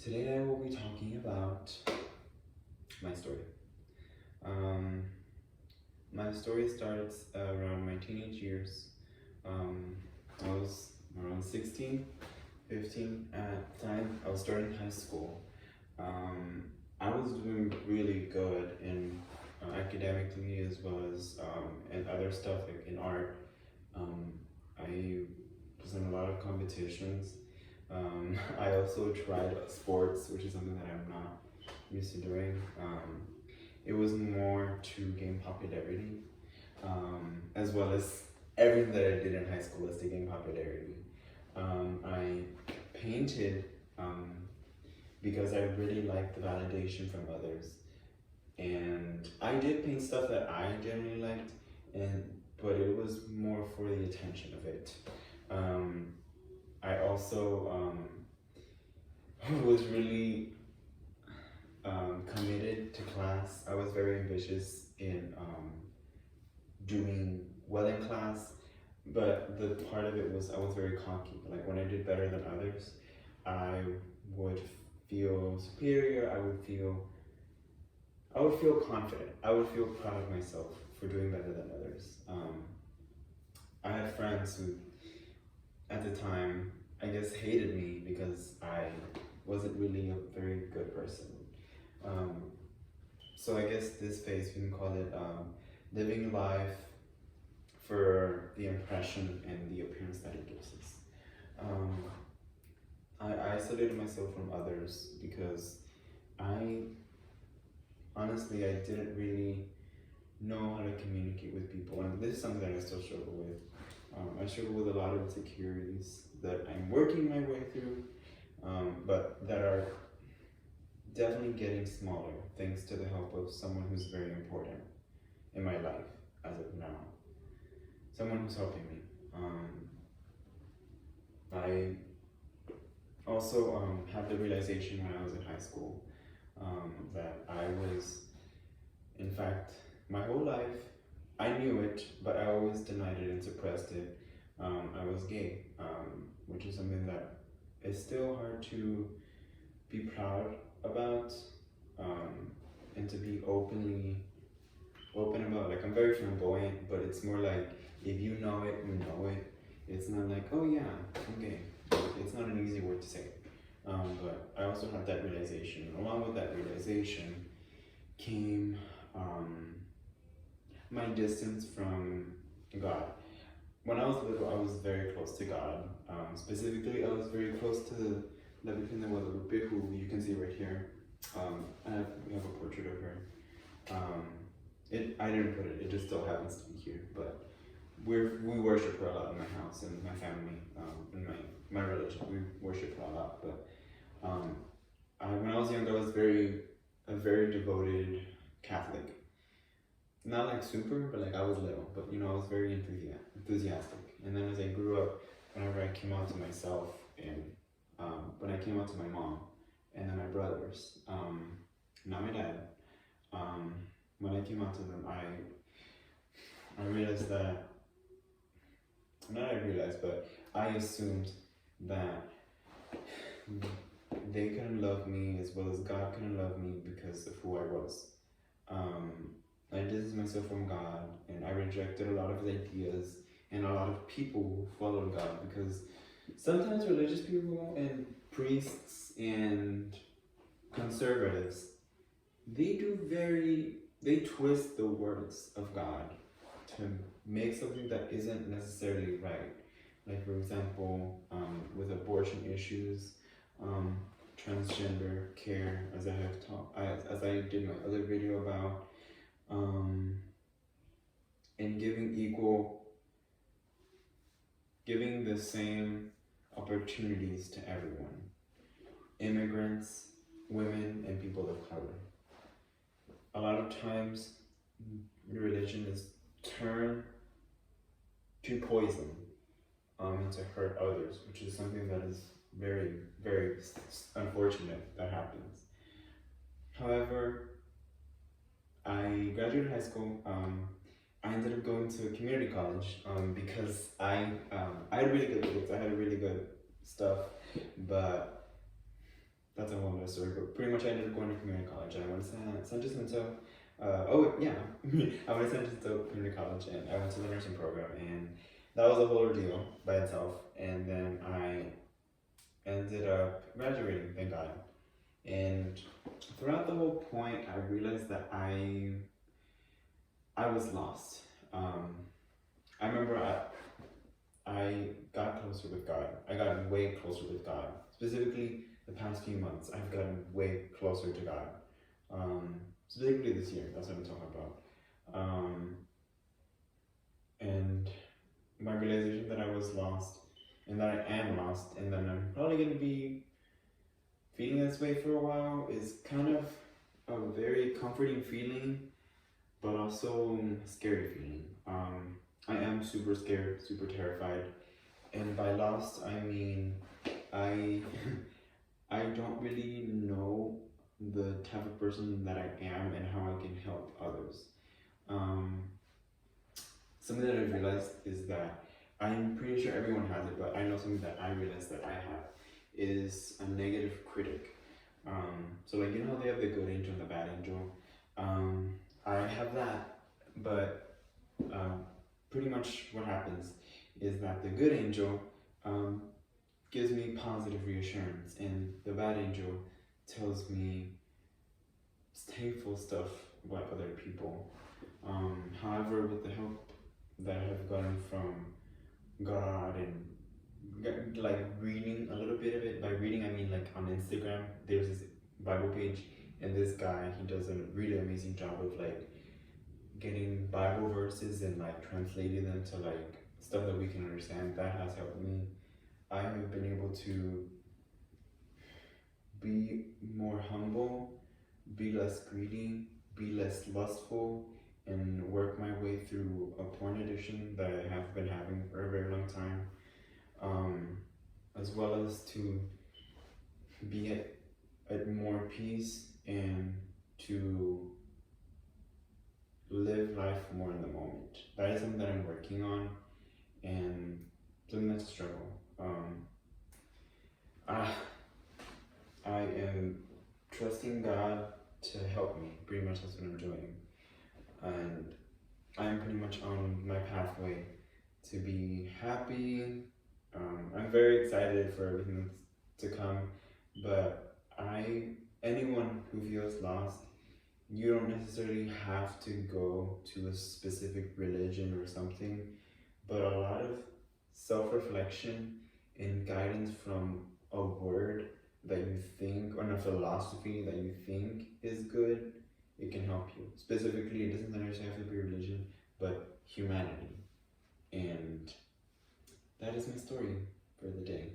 Today I will be talking about my story. Um, my story starts around my teenage years. I was around 16, 15 at the time. I was starting high school. I was doing really good in academically as well as in other stuff like in art. I was in a lot of competitions. I also tried sports, which is something that I'm not used to doing. It was more to gain popularity, as well as everything that I did in high school was to gain popularity. I painted because I really liked the validation from others, and I did paint stuff that I generally liked, but it was more for the attention of it. I also was really committed to class. I was very ambitious in doing well in class, but the part of it was I was very cocky. Like when I did better than others, I would feel superior. I would feel confident. I would feel proud of myself for doing better than others. I had friends who, at the time, I guess hated me because I wasn't really a very good person. So I guess this phase, we can call it living life for the impression and the appearance that it gives us. I isolated myself from others because honestly, I didn't really know how to communicate with people, and this is something that I still struggle with. I struggle with a lot of insecurities that I'm working my way through, but that are definitely getting smaller thanks to the help of someone who's very important in my life as of now. Someone who's helping me. I also had the realization when I was in high school that I was, in fact, my whole life, I knew it, but I always denied it and suppressed it. I was gay, which is something that is still hard to be proud about, and to be open about. Like, I'm very flamboyant, but it's more like if you know it, you know it. It's not like, oh yeah, I'm gay. It's not an easy word to say. But I also had that realization. Along with that realization came my distance from God. When I was little, I was very close to God. Specifically, I was very close to La Virgen de Guadalupe, who you can see right here. We have a portrait of her. I didn't put it, it just still happens to be here. But we worship her a lot in my house and my family, in my religion. We worship her a lot. But when I was young, I was a very devoted Catholic. Not like super, but like I was little. But I was very enthusiastic. And then as I grew up, whenever I came out to myself, and when I came out to my mom, and then my brothers, not my dad, when I came out to them, I realized that, but I assumed that they couldn't love me as well as God couldn't love me because of who I was. I distanced myself from God, and I rejected a lot of his ideas and a lot of people who followed God, because sometimes religious people and priests and conservatives, they twist the words of God to make something that isn't necessarily right. Like, for example, with abortion issues, transgender care, as I did my other video about, and giving the same opportunities to everyone, immigrants, women, and people of color. A lot of times, religion is turned to poison, and to hurt others, which is something that is very, very unfortunate that happens. However, I graduated high school. I ended up going to a community college because I had really good grades. I had really good stuff, but that's a whole other story. But pretty much I ended up going to community college. I went to San Jacinto. Oh yeah, I went to San Jacinto Community College, and I went to the nursing program, and that was a whole ordeal by itself. And then I ended up graduating, thank God. And throughout the whole point, I realized that I was lost. I remember I got closer with God. I got way closer with God. Specifically, the past few months, I've gotten way closer to God. Specifically this year, that's what I'm talking about. And my realization that I was lost, and that I am lost, and that I'm probably going to be feeling this way for a while is kind of a very comforting feeling, but also a scary feeling. I am super scared, super terrified, and by lost I mean I I don't really know the type of person that I am and how I can help others. Something that I've realized is that I'm pretty sure everyone has it, but I know something that I realized that I have is a negative critic. So like you know how they have the good angel and the bad angel. I have that, but pretty much what happens is that the good angel gives me positive reassurance, and the bad angel tells me hateful stuff about other people. However, with the help that I have gotten from God and like reading a little bit of it, by reading I mean like on Instagram, there's this Bible page, and this guy, he does a really amazing job of like getting Bible verses and like translating them to like stuff that we can understand. That has helped me. I have been able to be more humble, be less greedy, be less lustful, and work my way through a porn addiction that I have been having for a very long time, as well as to be at more peace and to live life more in the moment. That is something that I'm working on, and something that's a struggle. I am trusting God to help me. Pretty much that's what I'm doing, and I'm pretty much on my pathway to be happy. I'm very excited for everything to come, but anyone who feels lost, you don't necessarily have to go to a specific religion or something, but a lot of self-reflection and guidance from a word that you think, or a philosophy that you think is good, it can help you. Specifically, it doesn't necessarily have to be religion, but humanity. And that is my story for the day.